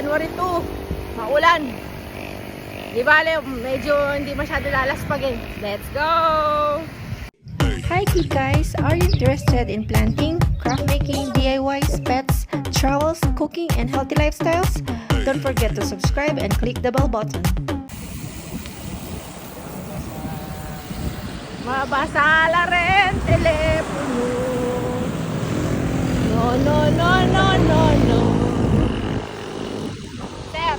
January 2. Maulan. Di bale, medyo hindi masyado lalaspag eh. Let's go! Hi guys, are you interested in planting, craft making, DIYs, pets, travels, cooking, and healthy lifestyles? Don't forget to subscribe and click the bell button. Mabasa la rin telepono. No, no, no, no, no, no. Sir.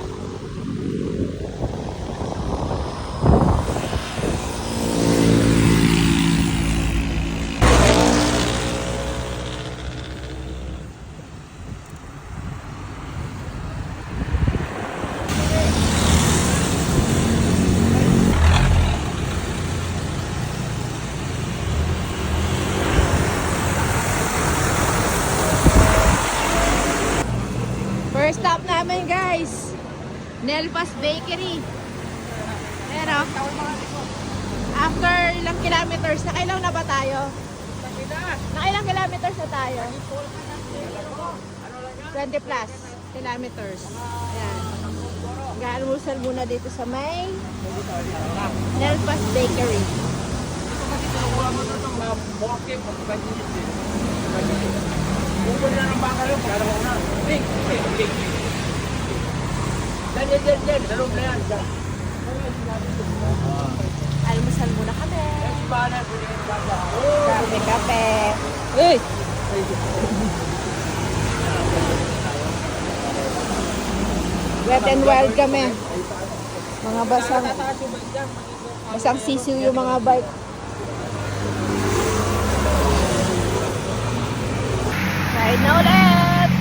First stop namin guys, Nelpas Bakery. Pero, after ilang kilometers, nakailang na ba tayo? Nakailang kilometers na tayo? 20 plus kilometers. Ayan. Mag-aalmusal muna dito sa may Nelpas Bakery. Bukod na ng baka yun, kaya naman na. Ling. Yan. Sa loob na yan. Almusal muna kami. Yan si Bana, pwede yung baka. Kape. Uy! Wet and wild kami. Mga basang sisiw yung mga bike. Ride na ulit!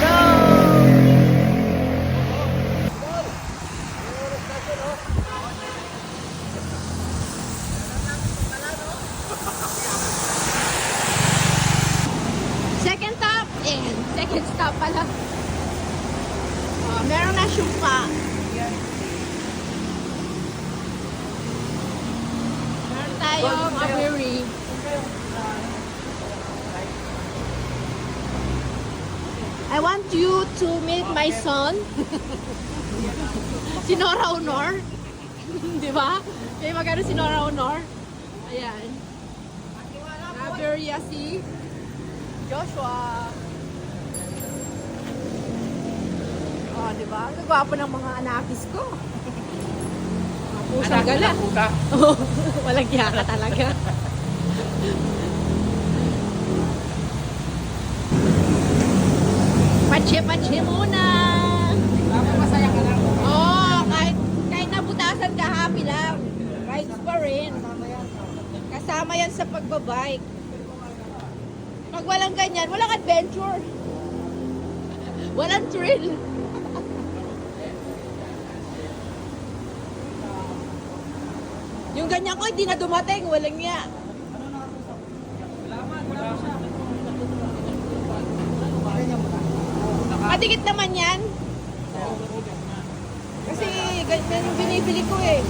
Go! Second stop and second stop pala. Meron na syupa. Meron tayong aviary. I want you to meet my son. Si Nora Honor. Di ba? May magano si Nora Honor. Ayan. Aviary si Joshua. Oh, di ba? Ang gwapo ng mga anakis ko. Mga pusang gala. Oh, walang yaka talaga. Pache-pache muna. Masaya ka lang. Oh, kahit nabutasan ka, happy lang. Rides pa rin. Kasama yan sa pagbabike. Pag walang ganyan, walang adventure. Walang thrill. Yung ganyan ko, hindi na dumating. Walang niya. Madikit naman yan. Kasi ganyan yung binibili ko eh.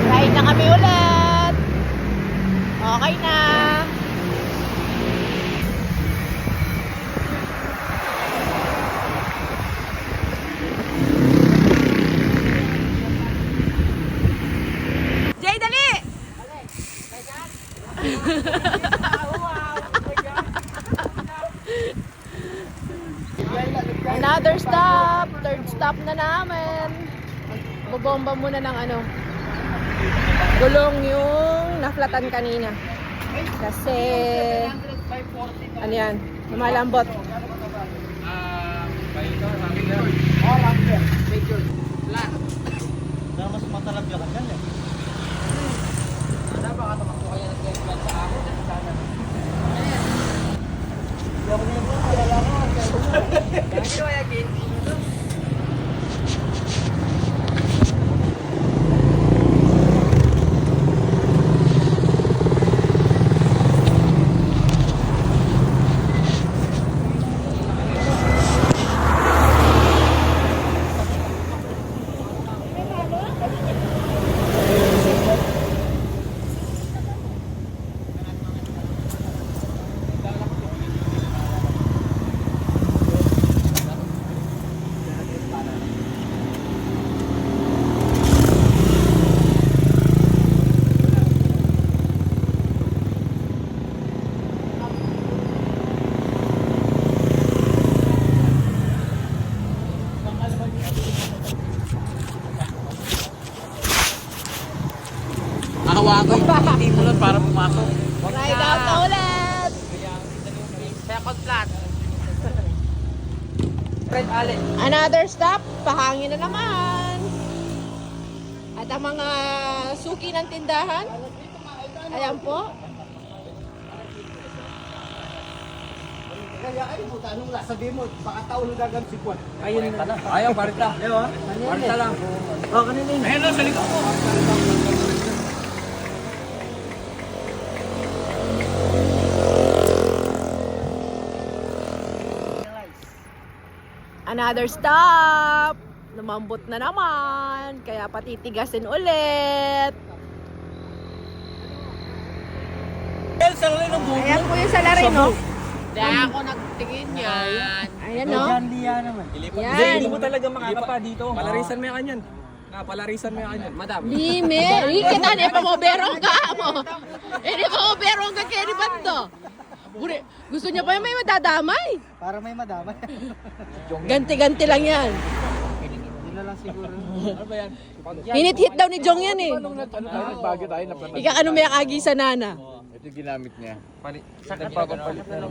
Ride na kami ulit. Okay na. Another stop. Third stop na namin. Bobomba muna ng ano. Gulong yung naflatan kanina. Kasi ano yan, lumalambot. Mas matalab ka dyan eh. Hawakan yung team mo lang para pumasok. Ride out na ulit. Second flat. Red Allen. Another stop, pahangin na naman. At ang mga suki ng tindahan, ayan po. Kaya ay puta, anong sabihin mo? Baka taon na gagawin si Juan. Ayun na. Ayaw, parita. Parita lang. Oh, kanina yun. Ayun na, sa likod mo. Another stop. Lumambot na naman. Kaya patitigasin ulit. Sa rin ng bubo. Ayan po yung salarin, no? Kaya ako nagtingin yan. Ayan, no? Liya naman. Yan. Hindi mo talaga makakapa dito. Palarisan mo yung kanyan. Palarisan mo yung kanyan. Madam. Lime. Kita niya pa mo berong ka mo. Hindi pa mo berong ka kaya ni Bando. Gusto niya pa yung may madadamay. Para may madamay. Ganti-ganti lang yan. Hindi na lang siguro. Ano ba yan? Hinit-hit daw ni Jong yan eh. Nagbago tayo na plata. Ika ano may agi sa nana. Ito yung ginamit niya. Nagpapapalit na lang.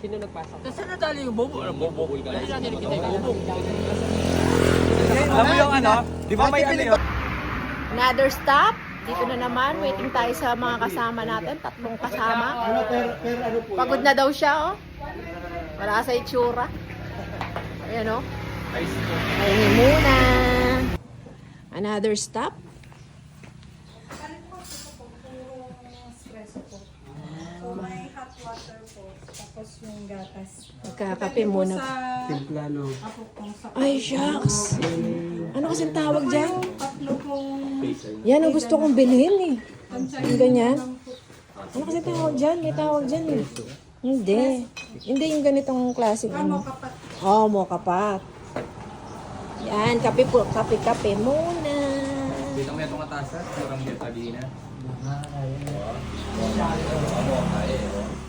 Sino nagpasok? Kasi nadali yung bobo. Bobo. Dali natin kita yung bobo. Alam mo yung ano? Di ba may ano yun? Another stop. Dito na naman. Waiting tayo sa mga kasama natin. 3 kasama. Pagod na daw siya, oh. Wala sa itsura. Ayan, oh. Ayun muna. Another stop. May hot water po, tapos yung gatas. Magkakape muna. Timplano. Ay, shucks. Ano kasing tawag dyan? Tatlo pong Yan ang gusto kong bilhin eh. Yung ganyan. Ano kasing tawag dyan? May tawag dyan eh. Hindi. Hindi yung ganitong klase. kapat. Oh, mokapat. Yan, kape po. Kape muna. Dito mo itong atasa, kurang dito na.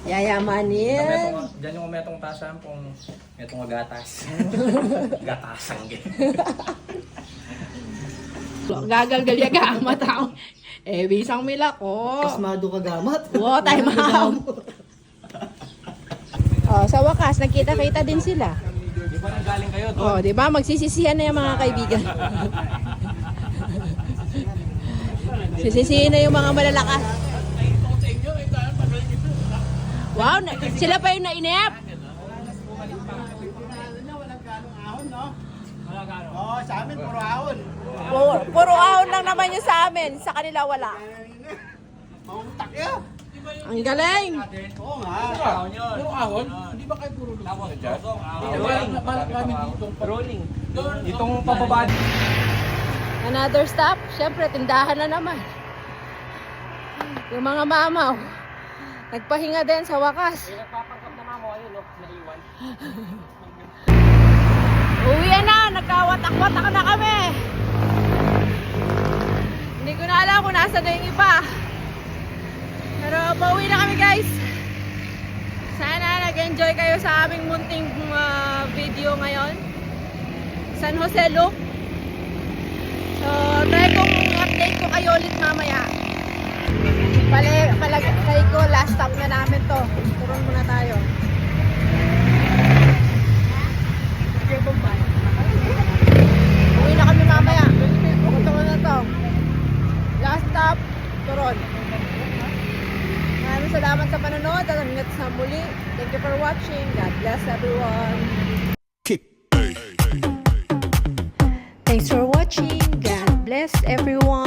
Yayamanin. Diyan yung metong tasa kung metong gatas. Gatasang gin. Gagalgal ya gamat ako. Eh, bisang mila ko. Pasmado ka gamat. Wow, time out. Oh, sa wakas, nagkita-kita din sila. Di ba nanggaling kayo doon? Oh, di ba? Magsisisihan na yung mga kaibigan. Sisisihin na yung mga malalakas. Wow, sila pa yung nainip. Oo, sa amin puro ahon. Puro ahon lang naman yung sa amin. Sa kanila wala. Mauntak yan. Ang galing. Oo nga. Puro ahon? Hindi ba kayo puro ahon? Malak kami dito. Rolling. Itong pababa. Another stop. Siyempre, tindahan na naman. Yung mga mamaw. Nagpahinga din sa wakas. Nagpapanggap na mamo, ayun, no? Naiwan. Uwi na. Nagkawatak-watak na kami. Hindi ko na alam kung nasa na yung iba. Pero pauwi na kami, guys. Sana nag-enjoy kayo sa aming munting video ngayon. San Jose Loop. So, try kong update ko kayo ulit mamaya. Palagay ko, last stop na namin to. Turon muna tayo. Uwi na kami mamaya. Turon na to. Last stop, Turon. Maraming salamat sa panonood at hanggang sa muli. Thank you for watching. God bless everyone. Thanks for watching. God bless everyone.